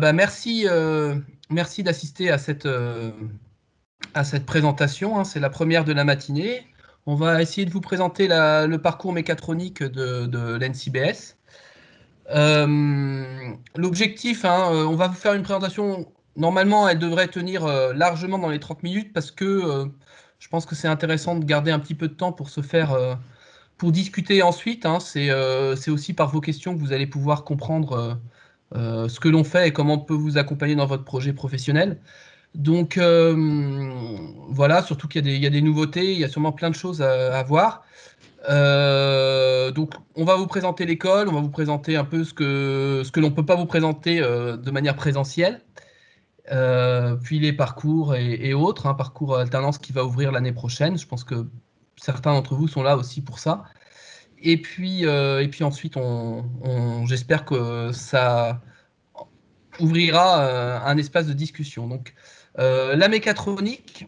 Merci d'assister à cette présentation, hein. C'est la première de la matinée. On va essayer de vous présenter le parcours mécatronique de l'NCBS. L'objectif, hein, on va vous faire une présentation, normalement elle devrait tenir largement dans les 30 minutes parce que je pense que c'est intéressant de garder un petit peu de temps pour pour discuter ensuite, hein. C'est aussi par vos questions que vous allez pouvoir comprendre ce que l'on fait et comment on peut vous accompagner dans votre projet professionnel. Donc voilà, surtout qu'il y a des nouveautés, il y a sûrement plein de choses à voir. Donc on va vous présenter l'école, on va vous présenter un peu ce que l'on ne peut pas vous présenter de manière présentielle, puis les parcours et autres, hein, parcours alternance qui va ouvrir l'année prochaine. Je pense que certains d'entre vous sont là aussi pour ça. Et puis ensuite, j'espère que ça ouvrira un espace de discussion. Donc, la mécatronique,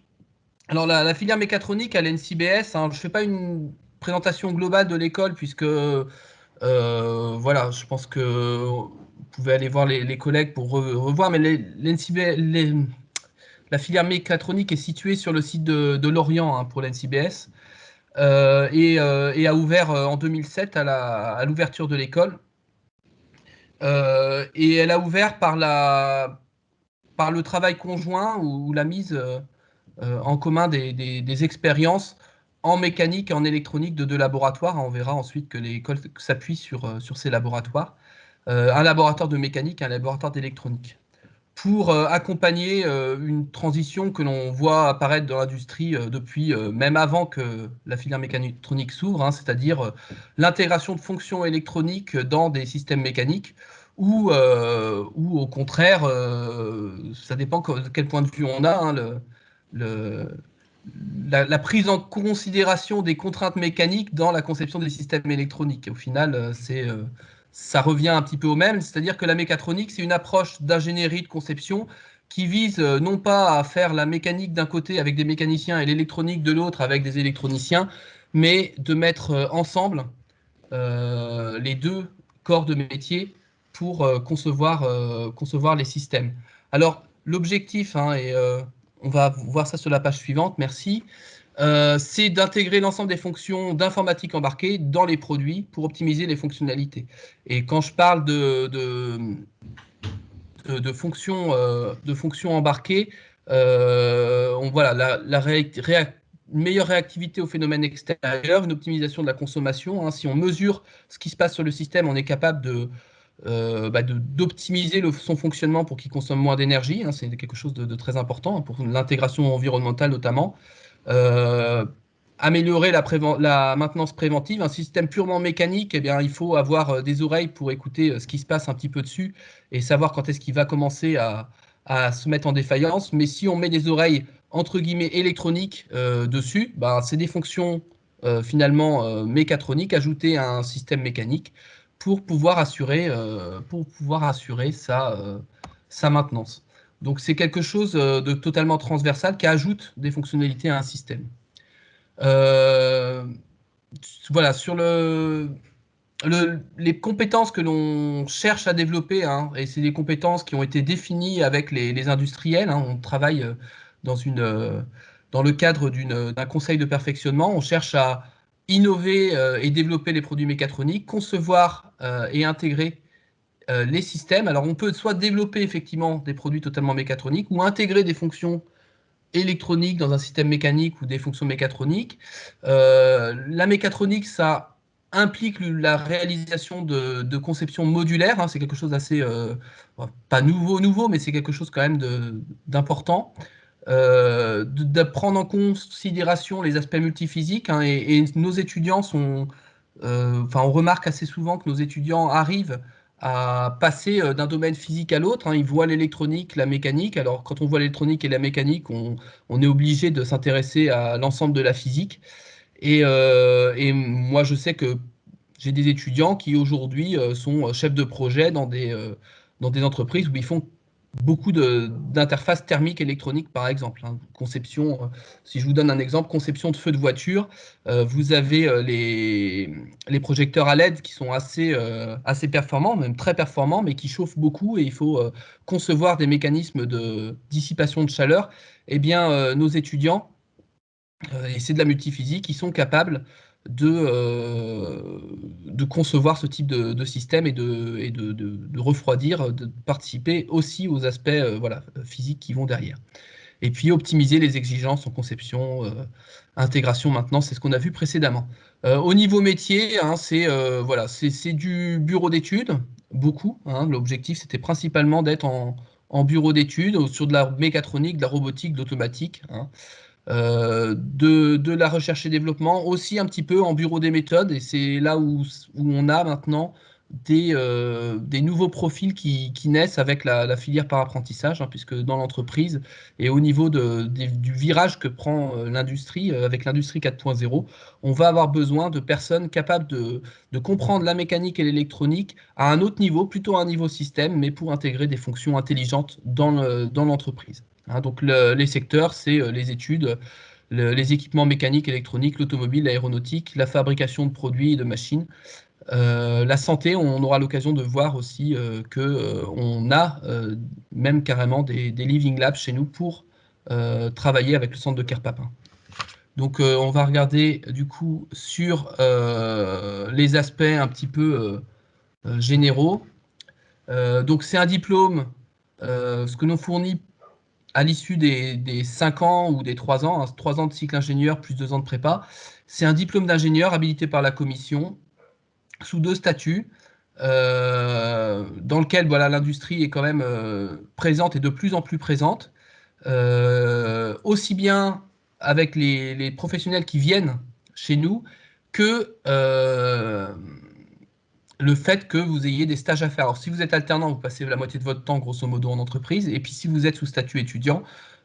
alors la filière mécatronique à l'NCBS, hein, je ne fais pas une présentation globale de l'école puisque voilà, je pense que vous pouvez aller voir les collègues pour revoir, mais la filière mécatronique est située sur le site de Lorient, hein, pour l'NCBS, et a ouvert en 2007 à l'ouverture de l'école. Et elle a ouvert par le travail conjoint ou la mise en commun des expériences en mécanique et en électronique de deux laboratoires. On verra ensuite que l'école s'appuie sur ces laboratoires. Un laboratoire de mécanique et un laboratoire d'électronique, pour accompagner une transition que l'on voit apparaître dans l'industrie depuis même avant que la filière mécatronique s'ouvre, hein, c'est-à-dire l'intégration de fonctions électroniques dans des systèmes mécaniques, ou au contraire, ça dépend de quel point de vue on a, hein, le, la prise en considération des contraintes mécaniques dans la conception des systèmes électroniques. Au final, ça revient un petit peu au même, c'est-à-dire que la mécatronique, c'est une approche d'ingénierie de conception qui vise non pas à faire la mécanique d'un côté avec des mécaniciens et l'électronique de l'autre avec des électroniciens, mais de mettre ensemble les deux corps de métier pour concevoir les systèmes. Alors, l'objectif, hein, et on va voir ça sur la page suivante, merci, c'est d'intégrer l'ensemble des fonctions d'informatique embarquée dans les produits pour optimiser les fonctionnalités. Et quand je parle de fonctions embarquées, voilà, une meilleure réactivité aux phénomènes extérieurs, une optimisation de la consommation, hein. Si on mesure ce qui se passe sur le système, on est capable d'optimiser son fonctionnement pour qu'il consomme moins d'énergie, hein. C'est quelque chose de très important, hein, pour l'intégration environnementale notamment. Euh, Améliorer la maintenance préventive. Un système purement mécanique, eh bien, il faut avoir des oreilles pour écouter ce qui se passe un petit peu dessus et savoir quand est-ce qu'il va commencer à se mettre en défaillance. Mais si on met des oreilles entre guillemets électroniques dessus, bah, c'est des fonctions finalement mécatroniques ajoutées à un système mécanique pour pouvoir assurer sa maintenance. Donc c'est quelque chose de totalement transversal qui ajoute des fonctionnalités à un système. Euh, voilà, sur les compétences que l'on cherche à développer, hein, et c'est des compétences qui ont été définies avec les industriels, hein. On travaille dans le cadre d'un conseil de perfectionnement. On cherche à innover et développer les produits mécatroniques, concevoir et intégrer les systèmes. Alors, on peut soit développer effectivement des produits totalement mécatroniques ou intégrer des fonctions électroniques dans un système mécanique ou des fonctions mécatroniques. La mécatronique, ça implique la réalisation de conceptions modulaires, hein. C'est quelque chose d'assez, pas nouveau, mais c'est quelque chose quand même d'important. De prendre en considération les aspects multiphysiques, hein, et nos étudiants enfin, on remarque assez souvent que nos étudiants arrivent à passer d'un domaine physique à l'autre, hein. Ils voient l'électronique, la mécanique. Alors, quand on voit l'électronique et la mécanique, on est obligé de s'intéresser à l'ensemble de la physique. Et moi, je sais que j'ai des étudiants qui aujourd'hui sont chefs de projet dans des entreprises où ils font beaucoup d'interfaces thermiques électroniques, par exemple. Hein. Conception, si je vous donne un exemple, conception de feux de voiture, vous avez les projecteurs à LED qui sont assez performants, même très performants, mais qui chauffent beaucoup et il faut concevoir des mécanismes de dissipation de chaleur. Eh bien, nos étudiants, et c'est de la multiphysique, ils sont capables de concevoir ce type de système et de refroidir, de participer aussi aux aspects voilà, physiques qui vont derrière. Et puis optimiser les exigences en conception, intégration maintenant, c'est ce qu'on a vu précédemment. Au niveau métier, hein, voilà, c'est du bureau d'études, beaucoup. Hein. L'objectif, c'était principalement d'être en bureau d'études sur de la mécatronique, de la robotique, de l'automatique. Hein. De la recherche et développement, aussi un petit peu en bureau des méthodes, et c'est là où on a maintenant des nouveaux profils qui naissent avec la filière par apprentissage, hein, puisque dans l'entreprise et au niveau du virage que prend l'industrie, avec l'industrie 4.0, on va avoir besoin de personnes capables de comprendre la mécanique et l'électronique à un autre niveau, plutôt à un niveau système, mais pour intégrer des fonctions intelligentes dans l'entreprise. Hein, donc les secteurs, c'est les études, les équipements mécaniques, électroniques, l'automobile, l'aéronautique, la fabrication de produits et de machines. La santé, on aura l'occasion de voir aussi qu'on a même carrément des living labs chez nous pour travailler avec le centre de Kerpapin. Donc on va regarder du coup sur les aspects un petit peu généraux. Donc c'est un diplôme, ce que nous fournit à l'issue des 5 ans ou des 3 ans, hein, 3 ans de cycle ingénieur plus 2 ans de prépa. C'est un diplôme d'ingénieur habilité par la commission sous 2 statuts, dans lequel voilà, l'industrie est quand même présente et de plus en plus présente, aussi bien avec les professionnels qui viennent chez nous que le fait que vous ayez des stages à faire. Alors, si vous êtes alternant, vous passez la moitié de votre temps, grosso modo, en entreprise. Et puis, si vous êtes sous statut étudiant,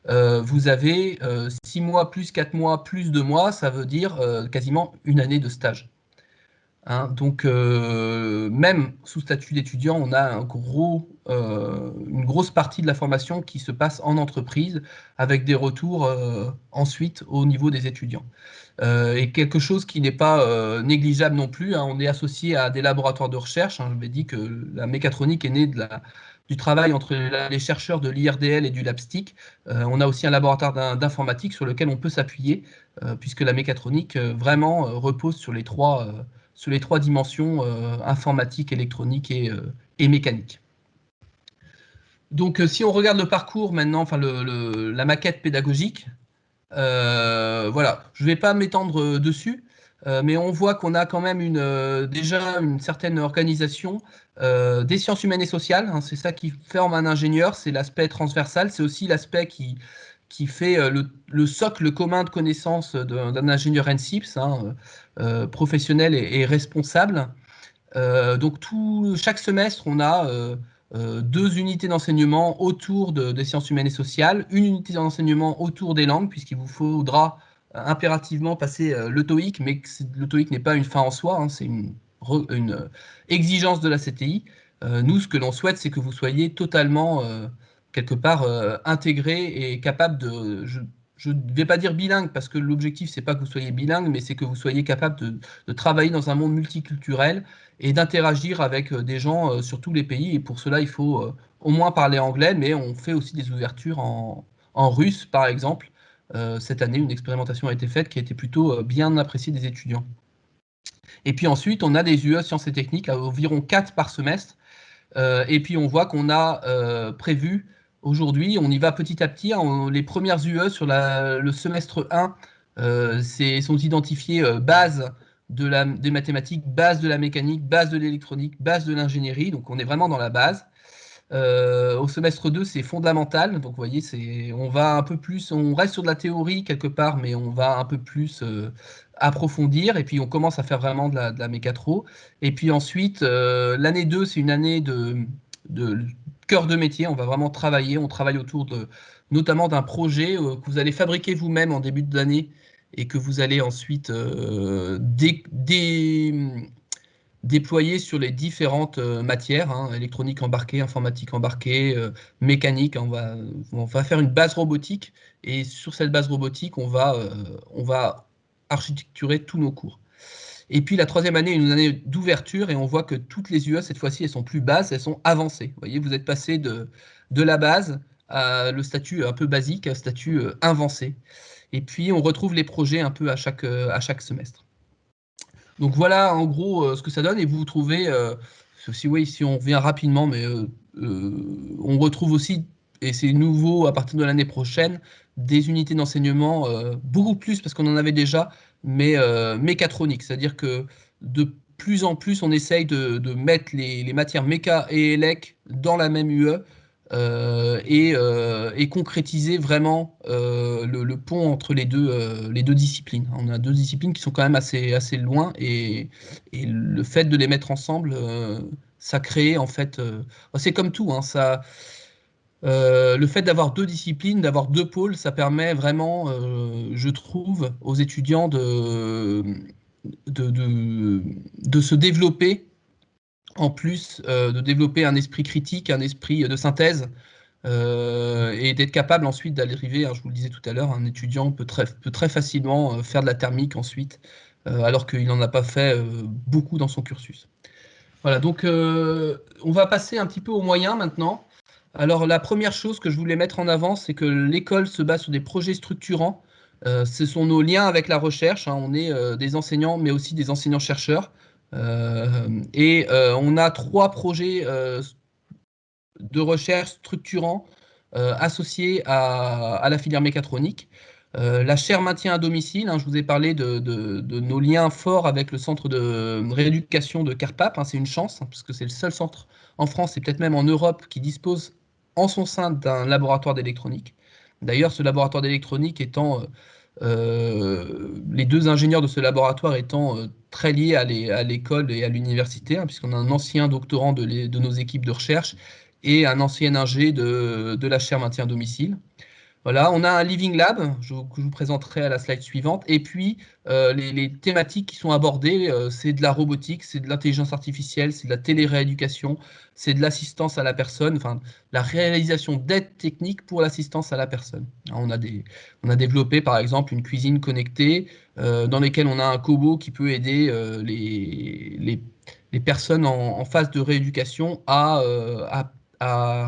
vous avez 6 mois plus 4 mois plus 2 mois, ça veut dire quasiment une année de stage. Hein, donc, même sous statut d'étudiant, on a une grosse partie de la formation qui se passe en entreprise, avec des retours ensuite au niveau des étudiants. Et quelque chose qui n'est pas négligeable non plus, hein, on est associé à des laboratoires de recherche. Hein, je vous ai dit que la mécatronique est née du travail entre les chercheurs de l'IRDL et du LabSTIC. On a aussi un laboratoire d'informatique sur lequel on peut s'appuyer, puisque la mécatronique vraiment repose sur les trois dimensions informatique, électronique et mécanique. Donc si on regarde le parcours maintenant, enfin la maquette pédagogique, voilà, je ne vais pas m'étendre dessus, mais on voit qu'on a quand même déjà une certaine organisation des sciences humaines et sociales. Hein, c'est ça qui forme un ingénieur, c'est l'aspect transversal, c'est aussi l'aspect qui fait le socle commun de connaissances d'un ingénieur NCIPS, hein, professionnel et responsable. Donc chaque semestre, on a 2 unités d'enseignement autour des sciences humaines et sociales, une unité d'enseignement autour des langues, puisqu'il vous faudra impérativement passer le TOEIC, mais le TOEIC n'est pas une fin en soi, hein, c'est une exigence de la CTI. Nous, ce que l'on souhaite, c'est que vous soyez totalement, quelque part, intégré et capable de... Je ne vais pas dire bilingue, parce que l'objectif, c'est pas que vous soyez bilingue, mais c'est que vous soyez capable de travailler dans un monde multiculturel et d'interagir avec des gens sur tous les pays. Et pour cela, il faut au moins parler anglais, mais on fait aussi des ouvertures en russe, par exemple. Cette année, une expérimentation a été faite qui a été plutôt bien appréciée des étudiants. Et puis ensuite, on a des UE sciences et techniques, à environ 4 par semestre. Et puis on voit qu'on a prévu aujourd'hui, on y va petit à petit, hein, les premières UE sur le semestre 1 sont identifiées base des mathématiques, base de la mécanique, base de l'électronique, base de l'ingénierie, donc on est vraiment dans la base. Au semestre 2, c'est fondamental, donc vous voyez, on va un peu plus, on reste sur de la théorie quelque part, mais on va un peu plus approfondir, et puis on commence à faire vraiment de la mécatro. Et puis ensuite, l'année 2, c'est une année de cœur de métier, on va vraiment travailler, on travaille autour notamment d'un projet que vous allez fabriquer vous-même en début d'année, et que vous allez ensuite déployés sur les différentes matières, hein, électronique embarquée, informatique embarquée, mécanique. On va faire une base robotique et sur cette base robotique, on va architecturer tous nos cours. Et puis la troisième année est une année d'ouverture et on voit que toutes les UE, cette fois-ci, elles sont plus basses, elles sont avancées. Vous voyez, vous êtes passé de la base à le statut un peu basique, à statut avancé. Et puis on retrouve les projets un peu à chaque semestre. Donc voilà en gros ce que ça donne et vous vous trouvez, si, oui, si on revient rapidement, mais on retrouve aussi, et c'est nouveau à partir de l'année prochaine, des unités d'enseignement beaucoup plus parce qu'on en avait déjà, mais mécatroniques, c'est-à-dire que de plus en plus on essaye de mettre les matières méca et élec dans la même UE et concrétiser vraiment le pont entre les deux disciplines. On a deux disciplines qui sont quand même assez loin et le fait de les mettre ensemble, ça crée en fait, c'est comme tout, hein, le fait d'avoir deux disciplines, d'avoir deux pôles, ça permet vraiment, je trouve, aux étudiants de, de, de se développer, en plus de développer un esprit critique, un esprit de synthèse, et d'être capable ensuite d'arriver, hein, je vous le disais tout à l'heure, un étudiant peut très facilement faire de la thermique ensuite, alors qu'il n'en a pas fait beaucoup dans son cursus. Voilà, donc on va passer un petit peu aux moyens maintenant. Alors la première chose que je voulais mettre en avant, c'est que l'école se base sur des projets structurants. Ce sont nos liens avec la recherche, hein. On est des enseignants, mais aussi des enseignants-chercheurs. On a trois projets de recherche structurants associés à la filière mécatronique. La chaire maintien à domicile, hein, je vous ai parlé de nos liens forts avec le centre de rééducation de Carpap, hein, c'est une chance, hein, puisque c'est le seul centre en France et peut-être même en Europe qui dispose en son sein d'un laboratoire d'électronique. D'ailleurs, ce laboratoire d'électronique étant, les deux ingénieurs de ce laboratoire étant très liés à l'école et à l'université, hein, puisqu'on a un ancien doctorant de nos équipes de recherche et un ancien ingé de la chaire maintien à domicile. Voilà, on a un Living Lab que je vous présenterai à la slide suivante. Et puis, les thématiques qui sont abordées, c'est de la robotique, c'est de l'intelligence artificielle, c'est de la télérééducation, c'est de l'assistance à la personne, enfin, la réalisation d'aides techniques pour l'assistance à la personne. Alors, on a développé, par exemple, une cuisine connectée dans laquelle on a un cobot qui peut aider les personnes en phase de rééducation à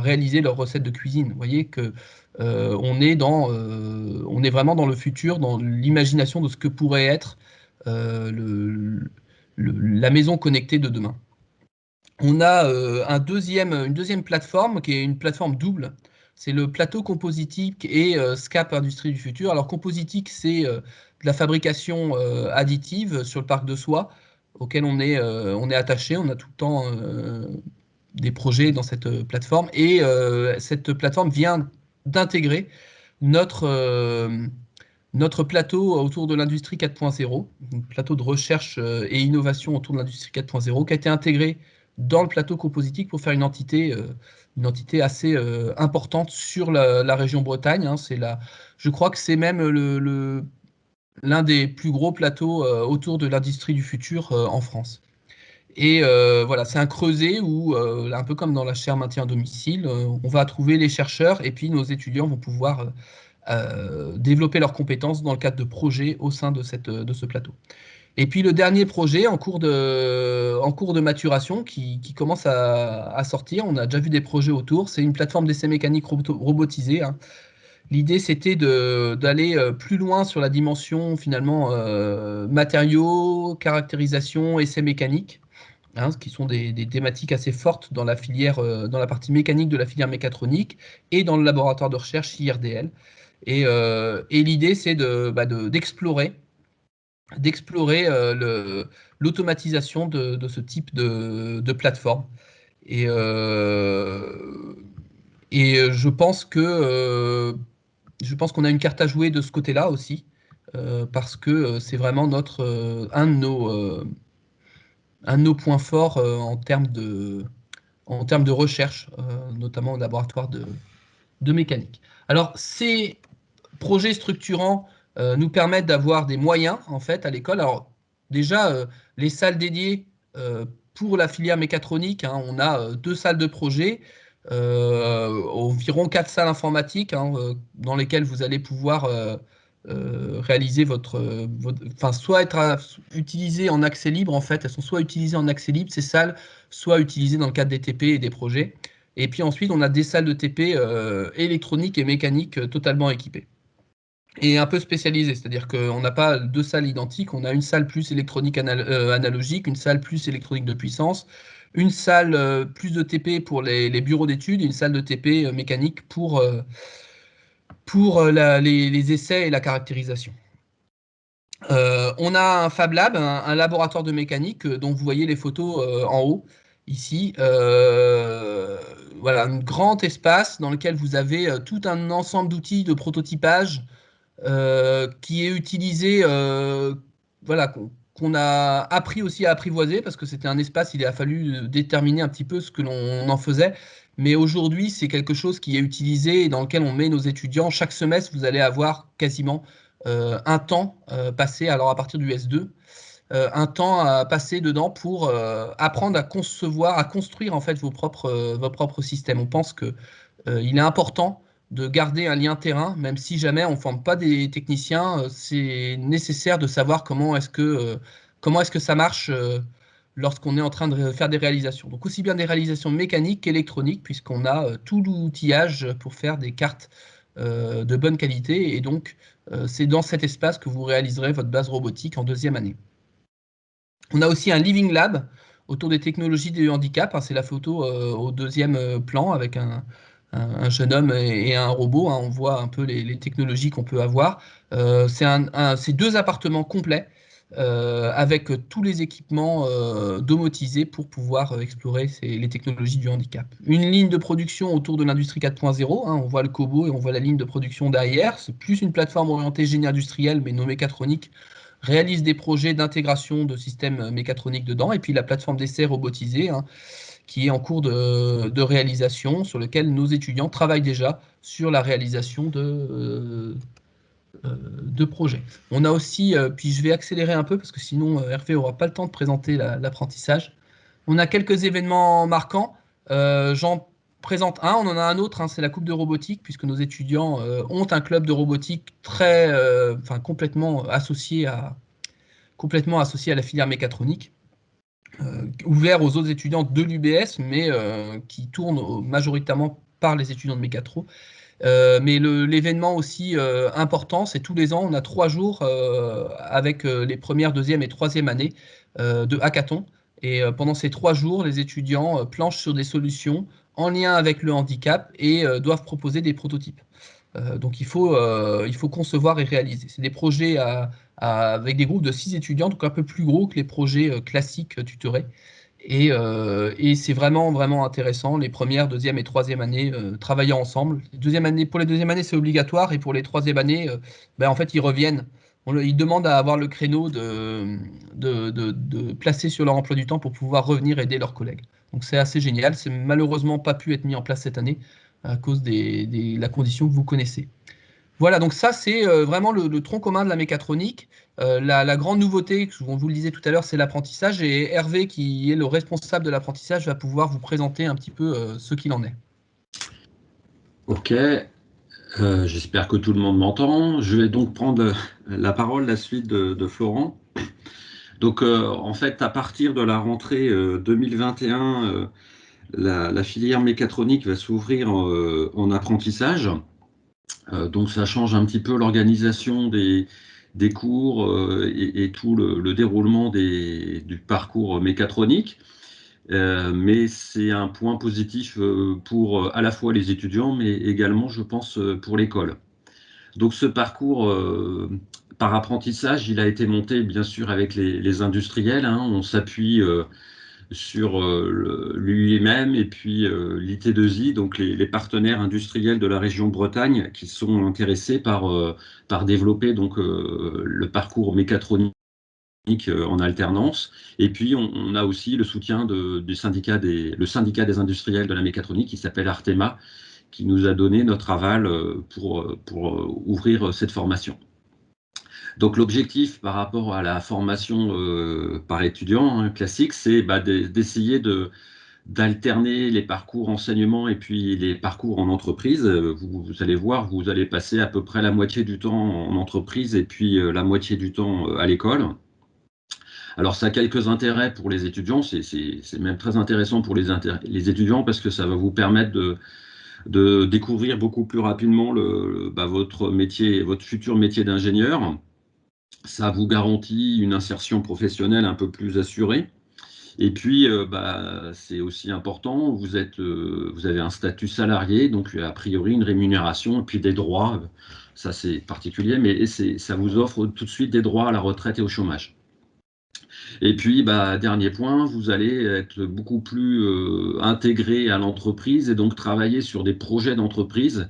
réaliser leurs recettes de cuisine. Vous voyez que on est vraiment dans le futur, dans l'imagination de ce que pourrait être la maison connectée de demain. On a une deuxième plateforme qui est une plateforme double. C'est le plateau compositique et SCAP Industrie du futur. Alors compositique, c'est de la fabrication additive sur le parc de soie auquel on est attaché. On a tout le temps des projets dans cette plateforme et cette plateforme vient d'intégrer notre, notre plateau autour de l'industrie 4.0, un plateau de recherche et innovation autour de l'industrie 4.0, qui a été intégré dans le plateau compositique pour faire une entité assez importante sur la région Bretagne, hein. Je crois que c'est même l'un des plus gros plateaux autour de l'industrie du futur en France. Et voilà, c'est un creuset où, un peu comme dans la chaire maintien à domicile, on va trouver les chercheurs et puis nos étudiants vont pouvoir développer leurs compétences dans le cadre de projets au sein de ce plateau. Et puis le dernier projet en cours de maturation qui commence à sortir, on a déjà vu des projets autour, c'est une plateforme d'essai mécanique robotisée, hein. L'idée, c'était d'aller plus loin sur la dimension finalement matériaux, caractérisation, essai mécanique, hein, qui sont des thématiques assez fortes dans la filière, dans la partie mécanique de la filière mécatronique et dans le laboratoire de recherche IRDL. Et l'idée, c'est d'explorer l'automatisation de ce type de plateforme. Et, euh, et je pense qu'on a une carte à jouer de ce côté-là aussi, parce que c'est vraiment un de nos points forts en termes de recherche, notamment au laboratoire de mécanique. Alors, ces projets structurants nous permettent d'avoir des moyens, en fait, à l'école. Alors, déjà, les salles dédiées pour la filière mécatronique, hein, on a 2 salles de projet, environ 4 salles informatiques, hein, dans lesquelles vous allez pouvoir réaliser enfin, soit être utilisées en accès libre, en fait, elles sont soit utilisées en accès libre, ces salles, soit utilisées dans le cadre des TP et des projets. Et puis ensuite, on a des salles de TP électroniques et mécaniques totalement équipées. Et un peu spécialisées, c'est-à-dire qu'on n'a pas 2 salles identiques, on a une salle plus électronique analogique, une salle plus électronique de puissance, une salle plus de TP pour les bureaux d'études, et une salle de TP mécanique pour les essais et la caractérisation. On a un Fab Lab, un laboratoire de mécanique dont vous voyez les photos en haut, ici. Voilà, un grand espace dans lequel vous avez tout un ensemble d'outils de prototypage qui est utilisé, voilà, qu'on a appris aussi à apprivoiser parce que c'était un espace, il a fallu déterminer un petit peu ce que l'on en faisait. Mais aujourd'hui, c'est quelque chose qui est utilisé et dans lequel on met nos étudiants. Chaque semestre, vous allez avoir quasiment un temps passé, alors à partir du S2, un temps à passer dedans pour apprendre à concevoir, à construire en fait vos propres systèmes. On pense que il est important de garder un lien terrain, même si jamais on ne forme pas des techniciens, c'est nécessaire de savoir comment est-ce que ça marche lorsqu'on est en train de faire des réalisations. Donc aussi bien des réalisations mécaniques qu'électroniques, puisqu'on a tout l'outillage pour faire des cartes de bonne qualité. Et donc, c'est dans cet espace que vous réaliserez votre base robotique en 2e année. On a aussi un Living Lab autour des technologies du handicap. Hein, c'est la photo au 2e plan avec un jeune homme et un robot. Hein, on voit un peu les technologies qu'on peut avoir. C'est 2 appartements complets avec tous les équipements domotisés pour pouvoir explorer les technologies du handicap. Une ligne de production autour de l'industrie 4.0. Hein, on voit le Cobo et on voit la ligne de production derrière. C'est plus une plateforme orientée génie industriel, mais non mécatronique, réalise des projets d'intégration de systèmes mécatroniques dedans, et puis la plateforme d'essai robotisée, hein, qui est en cours de réalisation, sur lequel nos étudiants travaillent déjà sur la réalisation de projets. On a aussi, puis je vais accélérer un peu, parce que sinon Hervé n'aura pas le temps de présenter l'apprentissage. On a quelques événements marquants. J'en présente un, on en a un autre, hein, c'est la Coupe de robotique, puisque nos étudiants ont un club de robotique enfin, complètement associé à la filière mécatronique, ouvert aux autres étudiants de l'UBS, mais qui tourne majoritairement par les étudiants de mécatro. Mais l'événement aussi important, c'est tous les ans, on a 3 jours avec les premières, 2e et 3e années de hackathon. Et pendant ces 3 jours, les étudiants planchent sur des solutions en lien avec le handicap et doivent proposer des prototypes. Donc il faut concevoir et réaliser. C'est des projets avec des groupes de 6 étudiants, donc un peu plus gros que les projets classiques tutorés. Et c'est vraiment, vraiment intéressant. Les premières, 2e et 3e années travaillant ensemble. Pour les 2e années, c'est obligatoire. Et pour les 3e années, en fait, ils reviennent. Ils demandent à avoir le créneau de placer sur leur emploi du temps pour pouvoir revenir aider leurs collègues. Donc c'est assez génial. C'est malheureusement pas pu être mis en place cette année à cause de la condition que vous connaissez. Voilà, donc ça c'est vraiment le tronc commun de la mécatronique. La grande nouveauté, on vous le disait tout à l'heure, c'est l'apprentissage. Et Hervé, qui est le responsable de l'apprentissage, va pouvoir vous présenter un petit peu ce qu'il en est. Ok, j'espère que tout le monde m'entend. Je vais donc prendre la parole, la suite de Florent. Donc en fait, à partir de la rentrée 2021, la filière mécatronique va s'ouvrir en apprentissage. Donc ça change un petit peu l'organisation des cours et tout le déroulement du parcours mécatronique. Mais c'est un point positif pour à la fois les étudiants, mais également, je pense, pour l'école. Donc ce parcours par apprentissage, il a été monté bien sûr avec les industriels. Hein. On s'appuie sur l'UIMM et puis l'IT2I, donc les partenaires industriels de la région Bretagne qui sont intéressés par développer donc, le parcours mécatronique en alternance. Et puis on a aussi le soutien du syndicat le syndicat des industriels de la mécatronique qui s'appelle Artema, qui nous a donné notre aval pour ouvrir cette formation. Donc l'objectif par rapport à la formation par étudiant classique, c'est d'essayer d'alterner les parcours enseignement et puis les parcours en entreprise. Vous allez voir, vous allez passer à peu près la moitié du temps en entreprise et puis la moitié du temps à l'école. Alors ça a quelques intérêts pour les étudiants, c'est même très intéressant pour les étudiants parce que ça va vous permettre de découvrir beaucoup plus rapidement votre métier, votre futur métier d'ingénieur. Ça vous garantit une insertion professionnelle un peu plus assurée. Et puis, c'est aussi important, vous avez un statut salarié, donc a priori une rémunération, et puis des droits, ça c'est particulier, mais ça vous offre tout de suite des droits à la retraite et au chômage. Et puis, dernier point, vous allez être beaucoup plus intégré à l'entreprise et donc travailler sur des projets d'entreprise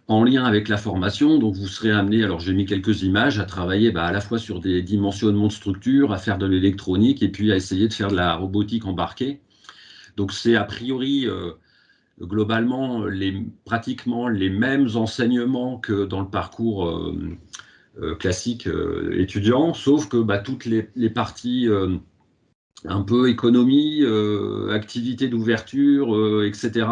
en lien avec la formation. Donc vous serez amené, alors j'ai mis quelques images, à travailler à la fois sur des dimensionnements de structure, à faire de l'électronique et puis à essayer de faire de la robotique embarquée. Donc c'est a priori globalement pratiquement les mêmes enseignements que dans le parcours classique étudiant, sauf que toutes les parties un peu économie, activité d'ouverture, etc.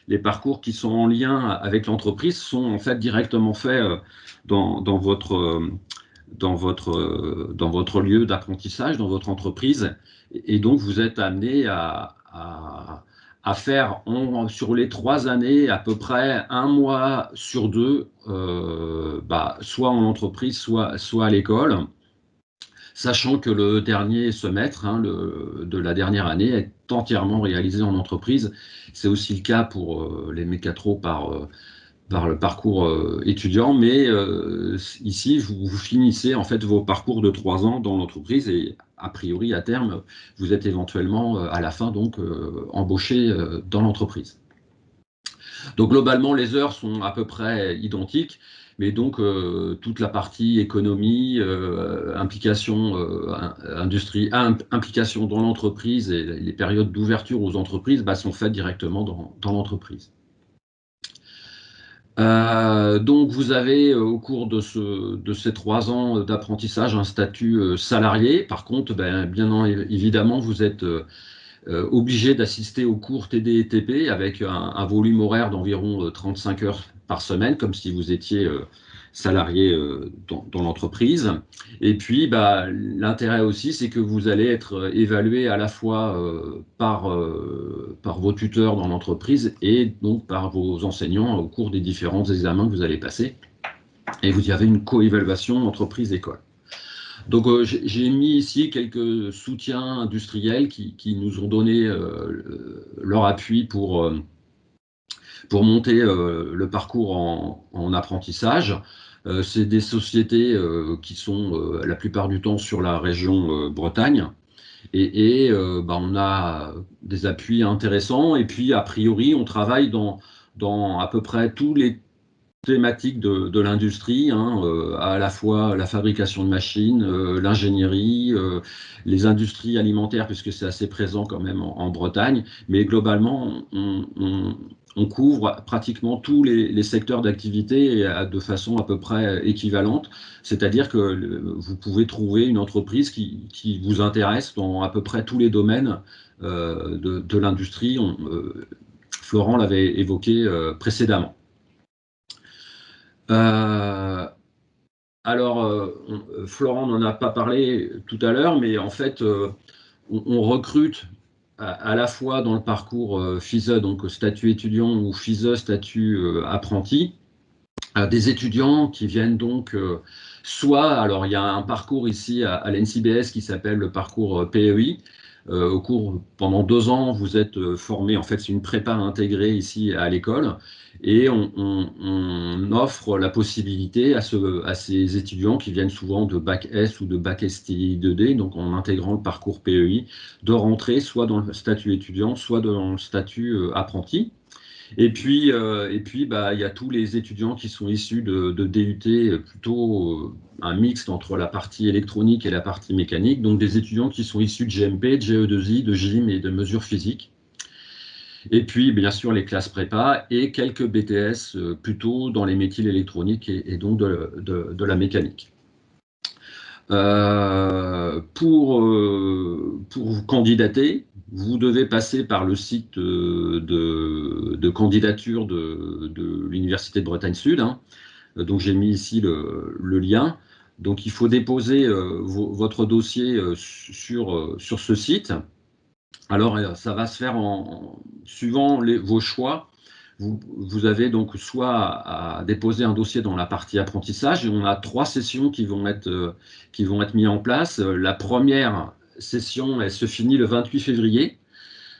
Les parcours qui sont en lien avec l'entreprise sont en fait directement faits dans votre lieu d'apprentissage, dans votre entreprise. Et donc, vous êtes amené à faire sur les 3 années à peu près 1 mois sur 2, soit en entreprise, soit à l'école. Sachant que le dernier semestre de la dernière année est entièrement réalisé en entreprise. C'est aussi le cas pour les mécatros par le parcours étudiant, mais ici, vous finissez en fait vos parcours de 3 ans dans l'entreprise et a priori, à terme, vous êtes éventuellement à la fin donc embauché dans l'entreprise. Donc globalement, les heures sont à peu près identiques, mais donc toute la partie économie, implication industrie, implication dans l'entreprise et les périodes d'ouverture aux entreprises sont faites directement dans l'entreprise. Donc vous avez au cours de ces 3 ans d'apprentissage un statut salarié. Par contre, bien évidemment, vous êtes obligé d'assister aux cours TD et TP avec un volume horaire d'environ 35 heures par semaine, comme si vous étiez salarié dans l'entreprise. Et puis, l'intérêt aussi, c'est que vous allez être évalué à la fois par vos tuteurs dans l'entreprise et donc par vos enseignants au cours des différents examens que vous allez passer. Et vous y avez une co-évaluation entreprise-école. Donc j'ai mis ici quelques soutiens industriels qui nous ont donné leur appui pour monter le parcours en apprentissage. C'est des sociétés qui sont la plupart du temps sur la région Bretagne. Et on a des appuis intéressants. Et puis, a priori, on travaille dans à peu près tous les thématiques de l'industrie, à la fois la fabrication de machines, l'ingénierie, les industries alimentaires, puisque c'est assez présent quand même en Bretagne, mais globalement, on couvre pratiquement tous les secteurs d'activité de façon à peu près équivalente, c'est-à-dire que vous pouvez trouver une entreprise qui vous intéresse dans à peu près tous les domaines de l'industrie. Florent l'avait évoqué précédemment. Florent n'en a pas parlé tout à l'heure, mais en fait, on recrute à la fois dans le parcours FISE, donc statut étudiant, ou FISE, statut apprenti, des étudiants qui viennent donc alors il y a un parcours ici à l'NCBS qui s'appelle le parcours PEI. Pendant 2 ans, vous êtes formé, en fait c'est une prépa intégrée ici à l'école, et on offre la possibilité à ces étudiants qui viennent souvent de bac S ou de bac STI 2D, donc en intégrant le parcours PEI, de rentrer soit dans le statut étudiant, soit dans le statut apprenti. Et puis, il y a tous les étudiants qui sont issus de DUT, plutôt un mixte entre la partie électronique et la partie mécanique, donc des étudiants qui sont issus de GMP, de GE2I, de gym et de mesures physiques. Et puis, bien sûr, les classes prépa et quelques BTS plutôt dans les métiers électroniques et donc de la mécanique. Pour candidater, vous devez passer par le site de candidature de l'Université de Bretagne Sud, hein. Donc j'ai mis ici le lien. Donc il faut déposer votre dossier sur ce site. Alors ça va se faire suivant vos choix. Vous avez donc soit à déposer un dossier dans la partie apprentissage, et on a 3 sessions qui vont être mises en place. La première session, elle se finit le 28 février.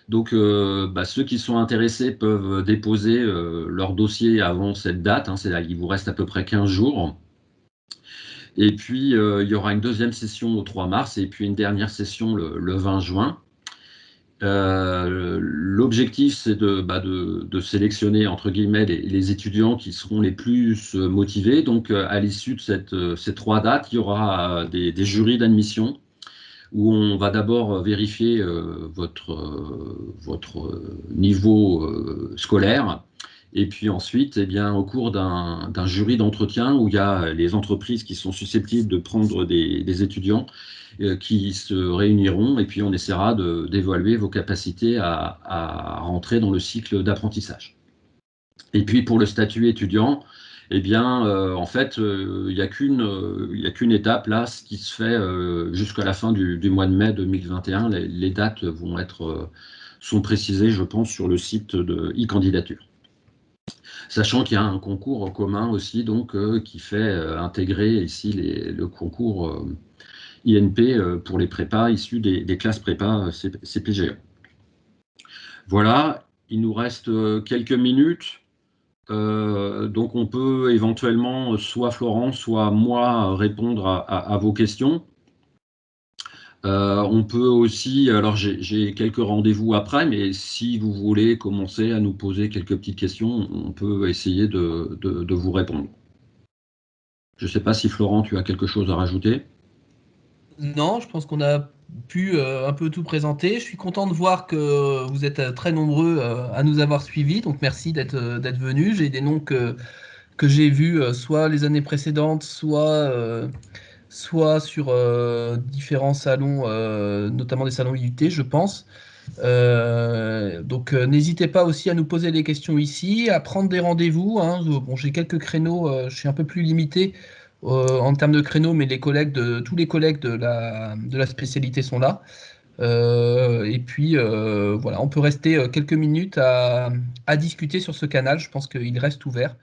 Donc, ceux qui sont intéressés peuvent déposer leur dossier avant cette date, hein, il vous reste à peu près 15 jours. Et puis, il y aura une deuxième session au 3 mars et puis une dernière session le 20 juin. L'objectif, c'est de sélectionner, entre guillemets, les étudiants qui seront les plus motivés. Donc, à l'issue de ces 3 dates, il y aura des jurys d'admission où on va d'abord vérifier votre niveau scolaire. Et puis ensuite, eh bien, au cours d'un jury d'entretien où il y a les entreprises qui sont susceptibles de prendre des étudiants qui se réuniront, et puis on essaiera d'évaluer vos capacités à rentrer dans le cycle d'apprentissage. Et puis pour le statut étudiant, eh bien, en fait, il n'y a qu'une étape là, ce qui se fait jusqu'à la fin du mois de mai 2021. Les dates sont précisées, je pense, sur le site de e-candidature. Sachant qu'il y a un concours commun aussi, donc, qui fait intégrer ici le concours INP pour les prépas issus des classes prépa CPGE. Voilà, il nous reste quelques minutes. Donc on peut éventuellement, soit Florent, soit moi, répondre à vos questions. On peut aussi, alors j'ai quelques rendez-vous après, mais si vous voulez commencer à nous poser quelques petites questions, on peut essayer de vous répondre. Je ne sais pas si Florent, tu as quelque chose à rajouter? Non, je pense qu'on a pu un peu tout présenter. Je suis content de voir que vous êtes très nombreux à nous avoir suivis, donc merci d'être venus. J'ai des noms que j'ai vus soit les années précédentes, soit sur différents salons, notamment des salons IUT, je pense. Donc n'hésitez pas aussi à nous poser des questions ici, à prendre des rendez-vous, hein. Bon, j'ai quelques créneaux, je suis un peu plus limité en termes de créneaux, mais tous les collègues de la spécialité sont là. Et puis voilà, on peut rester quelques minutes à discuter sur ce canal. Je pense qu'il reste ouvert.